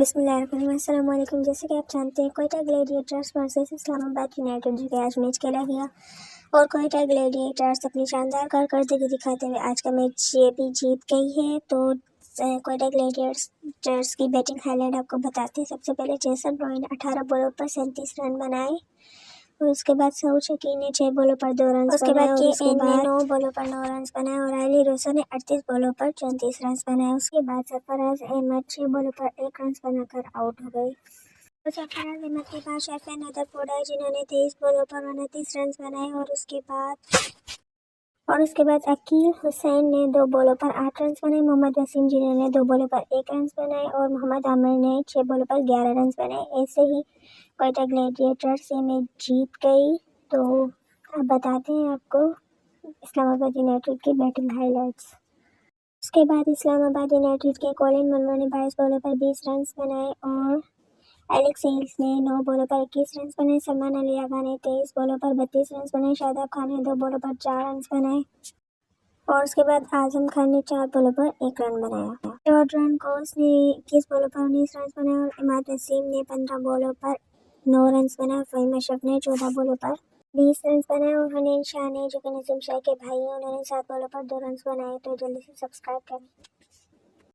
बिस्मिल्लाहिर्रहमानिर्रहीम। जैसे कि आप जानते हैं, Quetta Gladiators versus Islamabad United जो कि आज मैच खेला गया और क्वेटा ग्लैडिएटर्स अपनी शानदार कारकर्दगी दिखाते हुए आज का मैच ये भी जीत गई है। तो क्वेटा ग्लैडिएटर्स की बैटिंग हाईलाइट आपको बताते हैं। सबसे पहले जेसन रॉय ने 18 बॉलों पर 37 रन बनाए और उसके बाद सऊद शकील ने 6 बॉलों पर 2 रन बनाए और उसके बाद 9 बॉलों पर 9 रन बनाए और अली रोसा ने 38 बॉलों पर 34 रन बनाए। उसके बाद सरफराज अहमद 6 बॉलों पर 1 रन बनाकर आउट हो गए। तो सरफराज अहमद के बाद शरफैन नदरफोर्ड आए जिन्होंने 23 बॉलों पर 29 रन बनाए और उसके बाद अकील हुसैन ने 2 बॉलों पर 8 रन बनाए। मोहम्मद वसीम जिन्होंने 2 बॉलों पर 1 रन बनाए और मोहम्मद आमिर ने 6 बॉलों पर 11 रन बनाए। ऐसे ही क्वेटा ग्लैडिएटर्स ये मैच जीत गई। तो अब बताते हैं आपको इस्लामाबाद यूनाइटेड की बैटिंग हाइलाइट्स। उसके बाद इस्लामाबाद यूनाइटेड के कॉलिन मुनरो ने 22 बॉलों पर 20 रन बनाए और एलेक्स हेल्स ने 9 बॉलों पर 21 रन बनाए। सलमान अली आगा ने 23 बॉलों पर 32 रन बनाए। शादाब खान ने 2 बॉलों पर 4 रन बनाए और उसके बाद आजम खान ने 4 बॉलों पर 1 रन बनाया। जॉर्डन कोस ने 21 बॉलों पर 19 रन बनाए और इमाद वसीम ने 15 बॉलों पर 9 रन बनाए। फ़हीम अशरफ ने 14 बॉलों पर 20 रन बनाए और हनीन शाह ने जो कि नसीम शाह के भाई हैं उन्होंने 7 बॉलों पर 2 रन बनाए। तो जल्दी से सब्सक्राइब करें।